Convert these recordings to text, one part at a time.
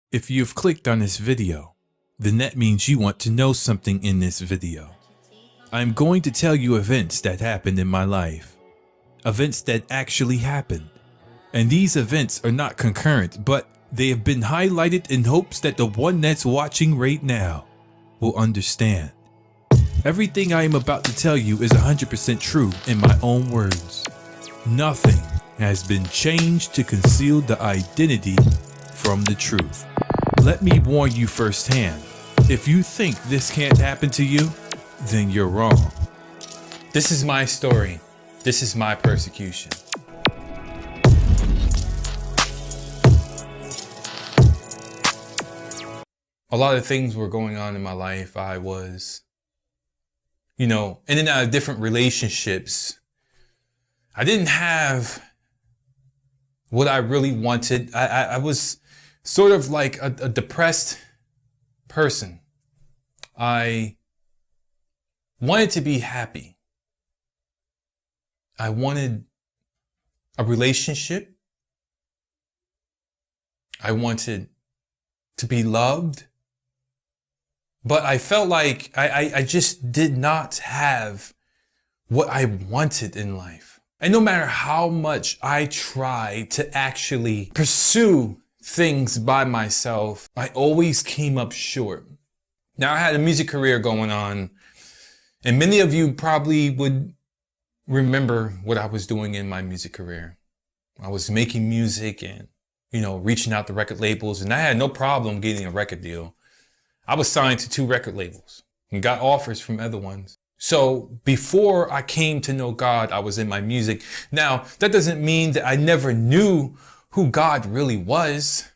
If you've clicked on this video, then that means you want to know something in this video. I'm going to tell you events that happened in my life. Events that actually happened. And these events are not concurrent, but they have been highlighted in hopes that the one that's watching right now will understand. Everything I am about to tell you is 100% true in my own words. Nothing has been changed to conceal the identity from the truth. Let me warn you firsthand, if you think this can't happen to you, then you're wrong. This is my story. This is my persecution. A lot of things were going on in my life. I was, in and out of different relationships. I didn't have what I really wanted. I was sort of like a depressed person. I wanted to be happy. I wanted a relationship. I wanted to be loved. But I felt like I just did not have what I wanted in life. And no matter how much I tried to actually pursue things by myself, I always came up short. Now I had a music career going on, and many of you probably would remember what I was doing in my music career. I was making music and, reaching out to record labels, and I had no problem getting a record deal. I was signed to 2 record labels and got offers from other ones. So before I came to know God, I was in my music. Now, that doesn't mean that I never knew who God really was.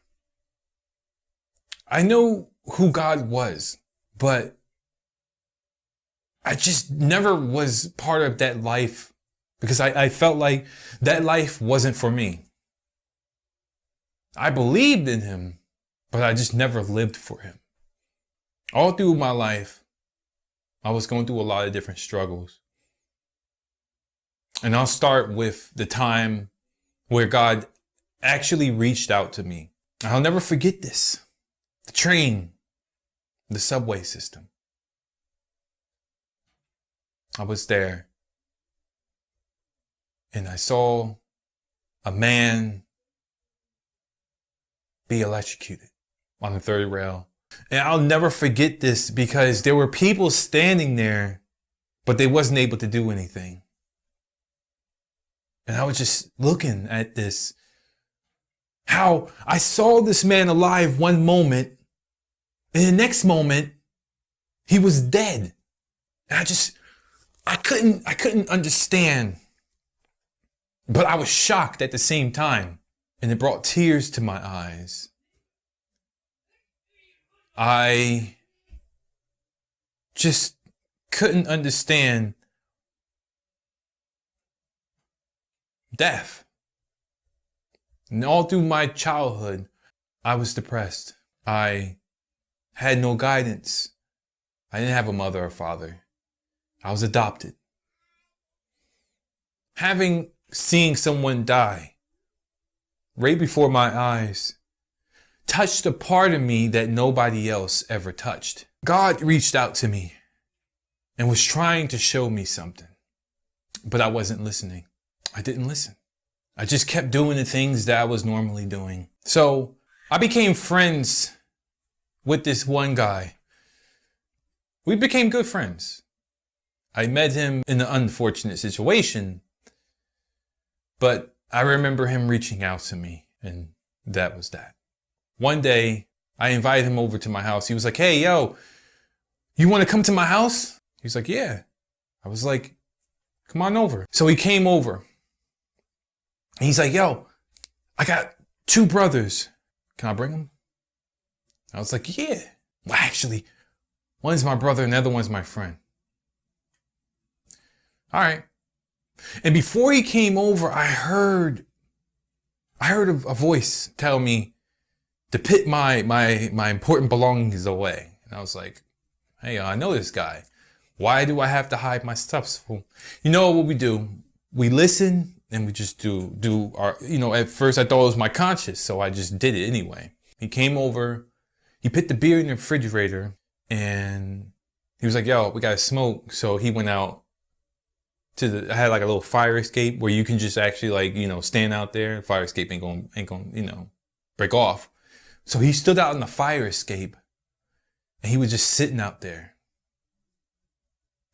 I know who God was, but I just never was part of that life because I felt like that life wasn't for me. I believed in him, but I just never lived for him. All through my life, I was going through a lot of different struggles. And I'll start with the time where God actually reached out to me. I'll never forget this. The train, the subway system. I was there and I saw a man be electrocuted on the 3rd rail. And I'll never forget this because there were people standing there, but they wasn't able to do anything. And I was just looking at this, how I saw this man alive one moment, and the next moment, he was dead. And I couldn't understand. But I was shocked at the same time, and it brought tears to my eyes. I just couldn't understand death. And all through my childhood, I was depressed. I had no guidance. I didn't have a mother or father. I was adopted. Seeing someone die right before my eyes touched a part of me that nobody else ever touched. God reached out to me and was trying to show me something, but I wasn't listening. I didn't listen. I just kept doing the things that I was normally doing. So I became friends with this one guy. We became good friends. I met him in an unfortunate situation, but I remember him reaching out to me, and that was that. One day, I invited him over to my house. He was like, "Hey, yo, you want to come to my house?" He was like, "Yeah." I was like, "Come on over." So he came over. And he's like, "Yo, I got 2 brothers. Can I bring them?" I was like, "Yeah." Well, actually, one's my brother and the other one's my friend. All right. And before he came over, I heard a voice tell me to put my important belongings away. And I was like, "Hey, I know this guy. Why do I have to hide my stuff?" So, you know what we do? We listen and we just do our, at first I thought it was my conscience, so I just did it anyway. He came over, he put the beer in the refrigerator, and he was like, yo, we gotta smoke. So he went out I had like a little fire escape where you can just actually like, stand out there. Fire escape ain't gonna, break off. So he stood out in the fire escape and he was just sitting out there.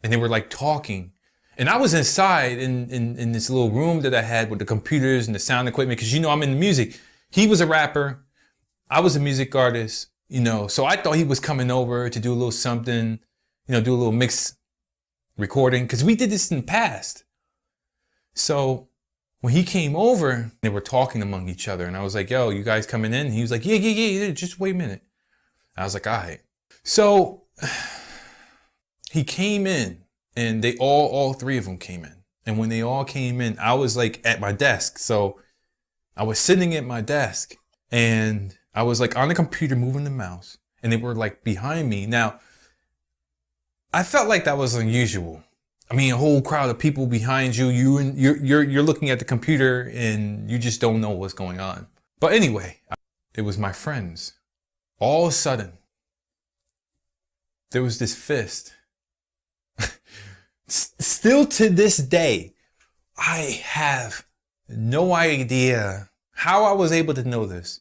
And they were like talking. And I was inside in this little room that I had with the computers and the sound equipment. Cause I'm in music. He was a rapper. I was a music artist, so I thought he was coming over to do a little something, do a little mix recording, because we did this in the past. So when he came over, they were talking among each other, and I was like, yo, you guys coming in? And he was like, yeah, just wait a minute. I was like, all right. So he came in, and they all three of them came in. And when they all came in, I was like at my desk. So I was sitting at my desk, and I was like on the computer moving the mouse, and they were like behind me. Now, I felt like that was unusual. I mean, a whole crowd of people behind you, you're looking at the computer and you just don't know what's going on. But anyway, it was my friends. All of a sudden, there was this fist. Still to this day, I have no idea how I was able to know this.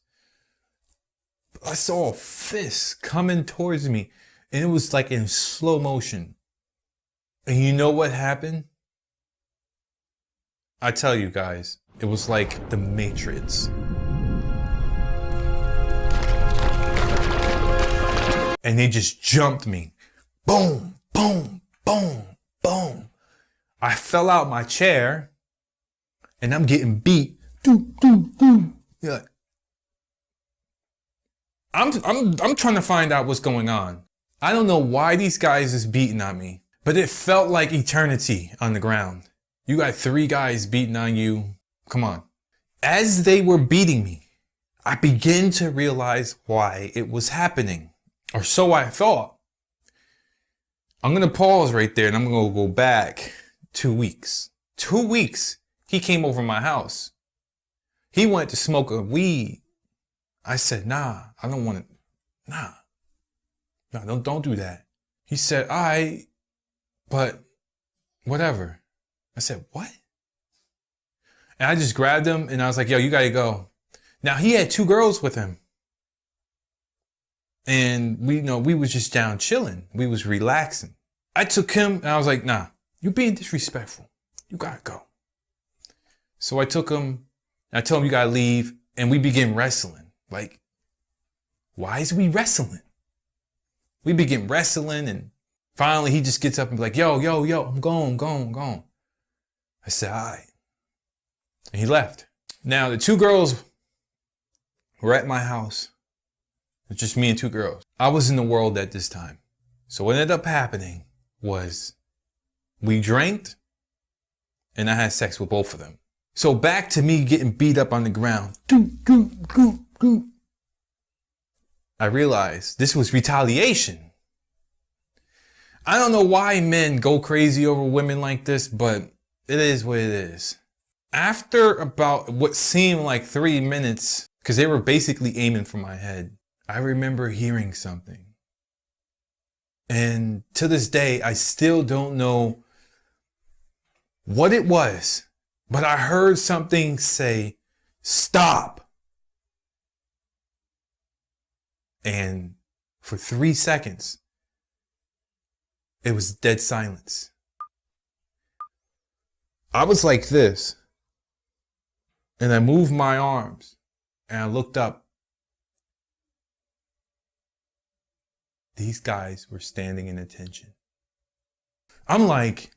I saw a fist coming towards me, and it was like in slow motion. And you know what happened? I tell you guys, it was like the Matrix. And they just jumped me. Boom, boom, boom, boom. I fell out my chair, and I'm getting beat. Yeah. I'm trying to find out what's going on. I don't know why these guys is beating on me, but it felt like eternity on the ground. You got 3 guys beating on you. Come on. As they were beating me, I began to realize why it was happening, or so I thought. I'm going to pause right there, and I'm going to go back 2 weeks. 2 weeks, he came over my house. He wanted to smoke a weed. I said, nah, I don't want to. No, don't do that. He said, all right, but whatever. I said, what? And I just grabbed him and I was like, yo, you gotta go. Now he had 2 girls with him. And we was just down chilling. We was relaxing. I took him and I was like, nah, you're being disrespectful. You gotta go. So I took him, and I told him you gotta leave, and we began wrestling. Like, why is we wrestling? We begin wrestling, and finally he just gets up and be like, yo, I'm going. I said, all right. And he left. Now, the 2 girls were at my house. It's just me and 2 girls. I was in the world at this time. So what ended up happening was we drank, and I had sex with both of them. So back to me getting beat up on the ground. I realized this was retaliation. I don't know why men go crazy over women like this, but it is what it is. After about what seemed like 3 minutes, because they were basically aiming for my head, I remember hearing something. And to this day, I still don't know what it was, but I heard something say, stop. And for 3 seconds, it was dead silence. I was like this, and I moved my arms, and I looked up. These guys were standing in attention. I'm like,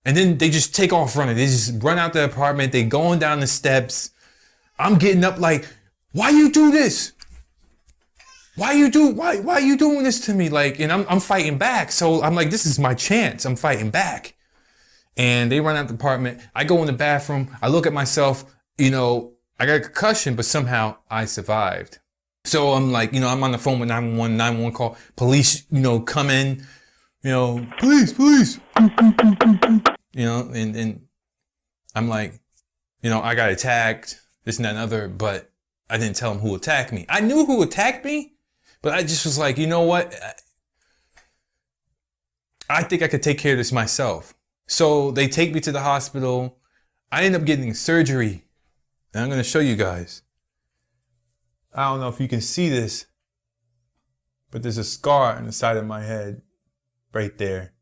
and then they just take off running. They just run out the apartment. They going down the steps. I'm getting up like, why you do this? Why you doing this to me? Like, and I'm fighting back. So I'm like, this is my chance. I'm fighting back. And they run out the apartment. I go in the bathroom. I look at myself, I got a concussion, but somehow I survived. So I'm like, I'm on the phone with 911 call. Police, come in, police. And I'm like, I got attacked. this and that and other, but I didn't tell him who attacked me. I knew who attacked me, but I just was like, you know what? I think I could take care of this myself. So they take me to the hospital. I end up getting surgery. And I'm going to show you guys. I don't know if you can see this, but there's a scar on the side of my head right there.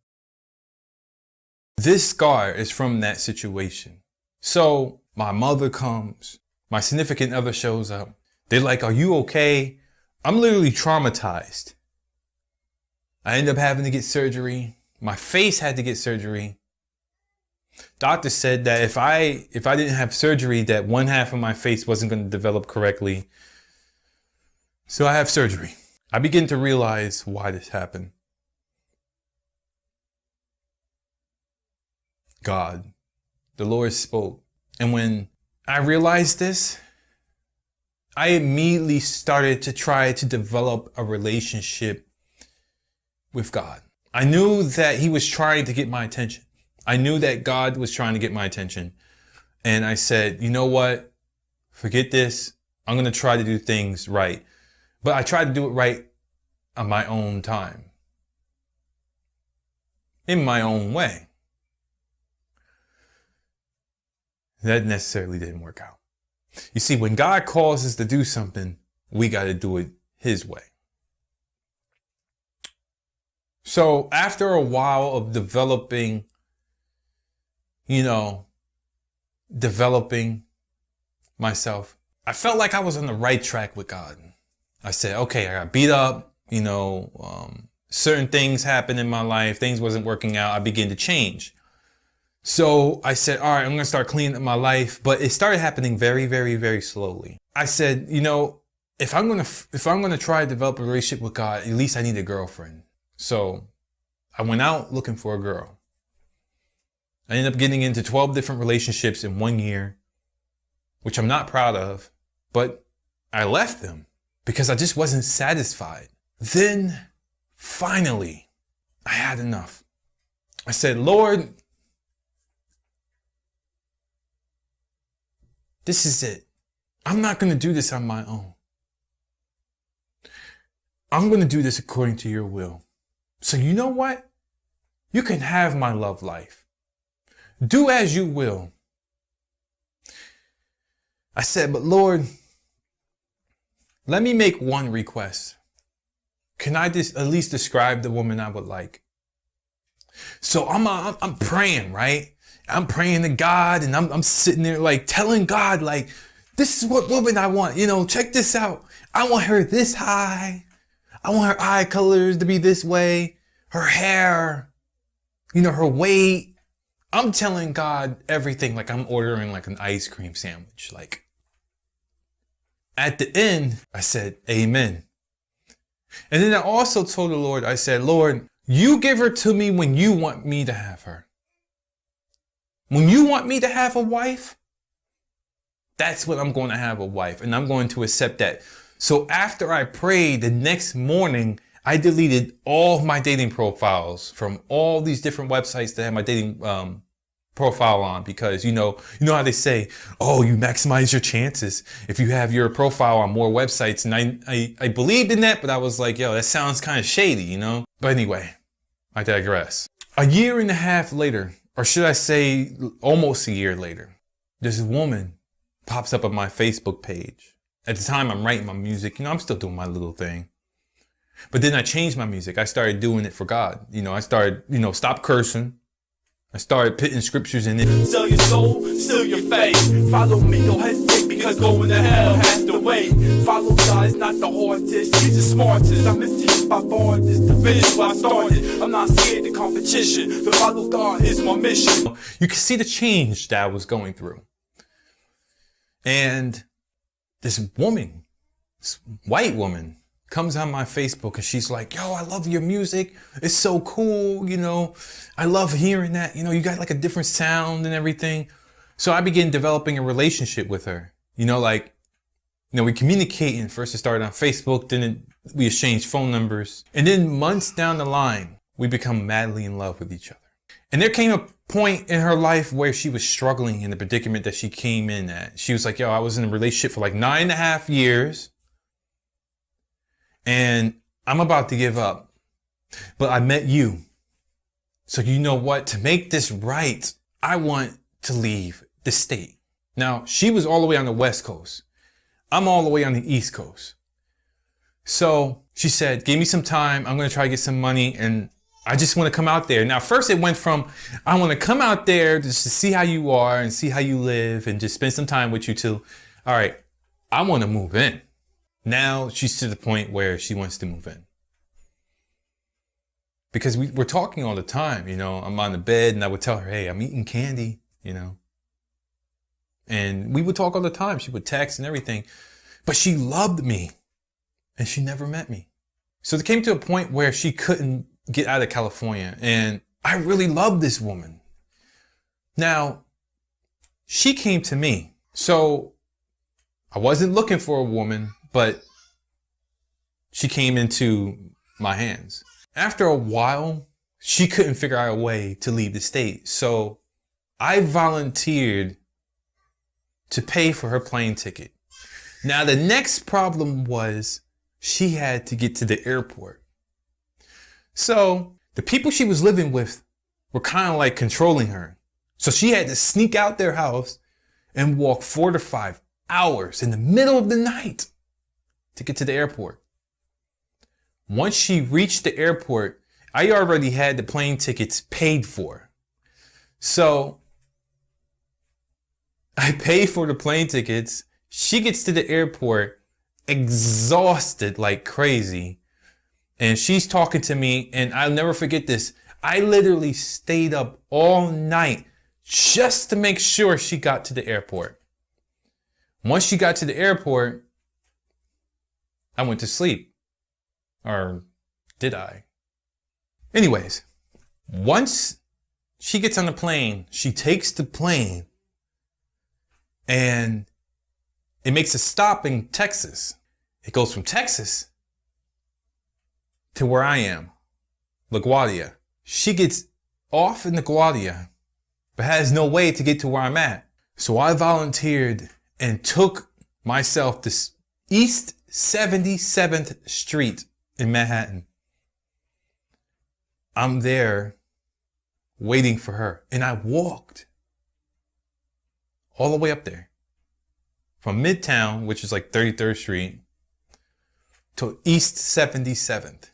This scar is from that situation. So my mother comes, my significant other shows up. They're like, are you okay? I'm literally traumatized. I end up having to get surgery. My face had to get surgery. Doctor said that if I didn't have surgery, that one half of my face wasn't going to develop correctly. So I have surgery. I begin to realize why this happened. God, the Lord spoke. And when I realized this, I immediately started to try to develop a relationship with God. I knew that he was trying to get my attention. I knew that God was trying to get my attention. And I said, you know what? Forget this. I'm going to try to do things right. But I tried to do it right on my own time. In my own way. That necessarily didn't work out. You see, when God calls us to do something, we got to do it his way. So after a while of developing myself, I felt like I was on the right track with God. I said, okay, I got beat up, certain things happened in my life. Things wasn't working out. I began to change. So I said, all right, I'm going to start cleaning up my life. But it started happening very, very, very slowly. I said, if I'm going to try to develop a relationship with God, at least I need a girlfriend. So I went out looking for a girl. I ended up getting into 12 different relationships in 1 year, which I'm not proud of, but I left them because I just wasn't satisfied. Then finally, I had enough. I said, Lord, this is it. I'm not going to do this on my own. I'm going to do this according to your will. So you know what? You can have my love life. Do as you will. I said, but Lord, let me make one request. Can I just at least describe the woman I would like? So I'm praying, right? I'm praying to God, and I'm sitting there like telling God, like, this is what woman I want. Check this out. I want her this high. I want her eye colors to be this way. Her hair, her weight. I'm telling God everything like I'm ordering like an ice cream sandwich. Like, at the end, I said, amen. And then I also told the Lord, I said, Lord, you give her to me when you want me to have her. When you want me to have a wife, that's when I'm going to have a wife, and I'm going to accept that. So after I prayed, the next morning, I deleted all my dating profiles from all these different websites that have my dating profile on, because you know how they say, oh, you maximize your chances if you have your profile on more websites. And I believed in that, but I was like, yo, that sounds kind of shady, But anyway, I digress. A year and a half later, or should I say almost a year later, this woman pops up on my Facebook page. At the time, I'm writing my music. I'm still doing my little thing. But then I changed my music. I started doing it for God. I started, stop cursing. I started putting scriptures in it. Sell your soul, sell your faith. Follow me, don't hesitate, because going to hell has to wait. Follow God is not the hardest, he's the smartest. I'm infused by farthest to finish where I started. I'm not scared of competition. To follow God is my mission. You can see the change that I was going through. And this woman, this white woman, comes on my Facebook and she's like, yo, I love your music. It's so cool. I love hearing that. You got like a different sound and everything. So I began developing a relationship with her. We communicating. First it started on Facebook, then we exchanged phone numbers. And then months down the line, we become madly in love with each other. And there came a point in her life where she was struggling in the predicament that she came in at. She was like, yo, I was in a relationship for like 9.5 years and I'm about to give up. But I met you. So you know what? To make this right, I want to leave the state. Now, she was all the way on the West Coast. I'm all the way on the East Coast. So she said, give me some time. I'm going to try to get some money and I just want to come out there. Now, first it went from, I want to come out there just to see how you are and see how you live and just spend some time with you too. All right, I want to move in. Now she's to the point where she wants to move in. Because we're talking all the time, you know, I'm on the bed and I would tell her, hey, I'm eating candy, you know. And we would talk all the time. She would text and everything, but she loved me and she never met me. So it came to a point where she couldn't get out of California. And I really loved this woman. Now, she came to me. So I wasn't looking for a woman, but she came into my hands. After a while, she couldn't figure out a way to leave the state. So I volunteered to pay for her plane ticket. Now, the next problem was she had to get to the airport. So the people she was living with were kind of like controlling her. So she had to sneak out their house and walk 4 to 5 hours in the middle of the night to get to the airport. Once she reached the airport, I already had the plane tickets paid for. So I pay for the plane tickets. She gets to the airport exhausted like crazy. And she's talking to me, and I'll never forget this. I literally stayed up all night just to make sure she got to the airport. Once she got to the airport, I went to sleep. Or did I? Anyways, once she gets on the plane, she takes the plane and it makes a stop in Texas. It goes from Texas to where I am, LaGuardia. She gets off in LaGuardia, but has no way to get to where I'm at. So I volunteered and took myself to East 77th Street in Manhattan. I'm there waiting for her. And I walked all the way up there from Midtown, which is like 33rd Street, to East 77th.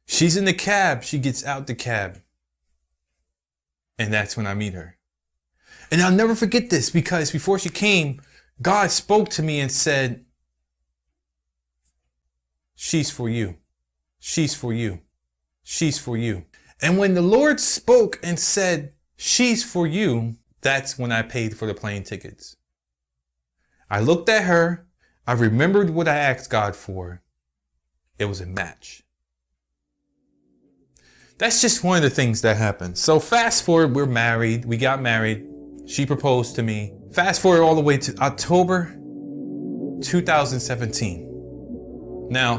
She's in the cab. She gets out the cab. And that's when I meet her. And I'll never forget this because before she came, God spoke to me and said, she's for you. She's for you. She's for you. And when the Lord spoke and said, she's for you, that's when I paid for the plane tickets. I looked at her. I remembered what I asked God for. It was a match. That's just one of the things that happened. So fast forward, we're married. We got married. She proposed to me. Fast forward all the way to October 2017. Now,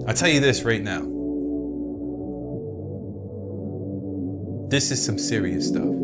I'll tell you this right now. This is some serious stuff.